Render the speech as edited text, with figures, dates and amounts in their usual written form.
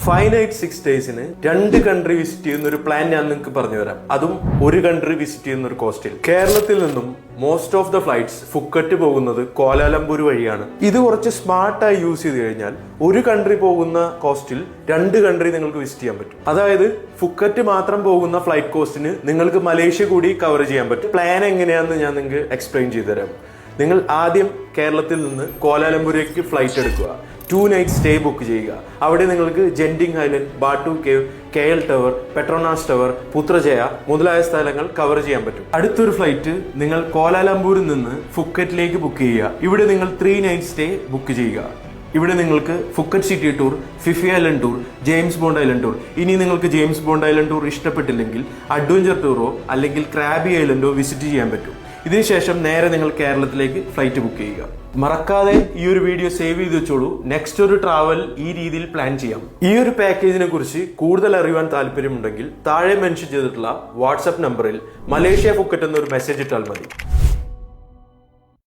5 nights 6 daysന് 2 country visit ചെയ്യുന്ന ഒരു plan ഞാൻ നിങ്ങൾക്ക് പറഞ്ഞു തരാം. അതും ഒരു കൺട്രി വിസിറ്റ് ചെയ്യുന്ന ഒരു കോസ്റ്റിൽ. കേരളത്തിൽ നിന്നും most of the flights Phuket പോകുന്നത് കോലാലംപൂർ വഴിയാണ്. ഇത് കുറച്ച് സ്മാർട്ടായി യൂസ് ചെയ്ത് കഴിഞ്ഞാൽ ഒരു കൺട്രി പോകുന്ന കോസ്റ്റിൽ 2 കൺട്രി നിങ്ങൾക്ക് വിസിറ്റ് ചെയ്യാൻ പറ്റും. അതായത് ഫുക്കറ്റ് മാത്രം പോകുന്ന ഫ്ലൈറ്റ് കോസ്റ്റിന് നിങ്ങൾക്ക് മലേഷ്യ കൂടി കവർ ചെയ്യാൻ പറ്റും. പ്ലാൻ എങ്ങനെയാണെന്ന് ഞാൻ നിങ്ങൾക്ക് എക്സ്പ്ലെയിൻ ചെയ്തു തരാം. നിങ്ങൾ ആദ്യം കേരളത്തിൽ നിന്ന് കോലാലംപൂരേക്ക് ഫ്ലൈറ്റ് എടുക്കുക. 2 nights സ്റ്റേ ബുക്ക് ചെയ്യുക. അവിടെ നിങ്ങൾക്ക് Genting Island, Batu Cave, KL tower, Petronas tower, Putrajaya മുതലായ സ്ഥലങ്ങൾ കവർ ചെയ്യാൻ പറ്റും. അടുത്തൊരു ഫ്ലൈറ്റ് നിങ്ങൾ കോലാലംപൂരിൽ നിന്ന് ഫുക്കറ്റിലേക്ക് ബുക്ക് ചെയ്യുക. ഇവിടെ നിങ്ങൾ 3 nights സ്റ്റേ ബുക്ക് ചെയ്യുക. ഇവിടെ നിങ്ങൾക്ക് Phuket city tour, Phi Phi island tour, James Bond island tour. ഇനി നിങ്ങൾക്ക് ജെയിംസ് ബോണ്ട് ഐലൻഡ് ടൂർ ഇഷ്ടപ്പെട്ടില്ലെങ്കിൽ അഡ്വഞ്ചർ ടൂറോ അല്ലെങ്കിൽ ക്രാബി ഐലൻഡോ വിസിറ്റ് ചെയ്യാൻ പറ്റും. ഇതിനുശേഷം നേരെ നിങ്ങൾ കേരളത്തിലേക്ക് ഫ്ലൈറ്റ് ബുക്ക് ചെയ്യുക. മറക്കാതെ ഈ ഒരു വീഡിയോ സേവ് ചെയ്ത് വെച്ചോളൂ. നെക്സ്റ്റ് ഒരു ട്രാവൽ ഈ രീതിയിൽ പ്ലാൻ ചെയ്യാം. ഈ ഒരു പാക്കേജിനെ കുറിച്ച് കൂടുതൽ അറിയുവാൻ താല്പര്യമുണ്ടെങ്കിൽ താഴെ മെൻഷൻ ചെയ്തിട്ടുള്ള വാട്സ്ആപ്പ് നമ്പറിൽ മലേഷ്യ ഫുക്കറ്റ് എന്നൊരു മെസ്സേജ് ഇട്ടാൽ മതി.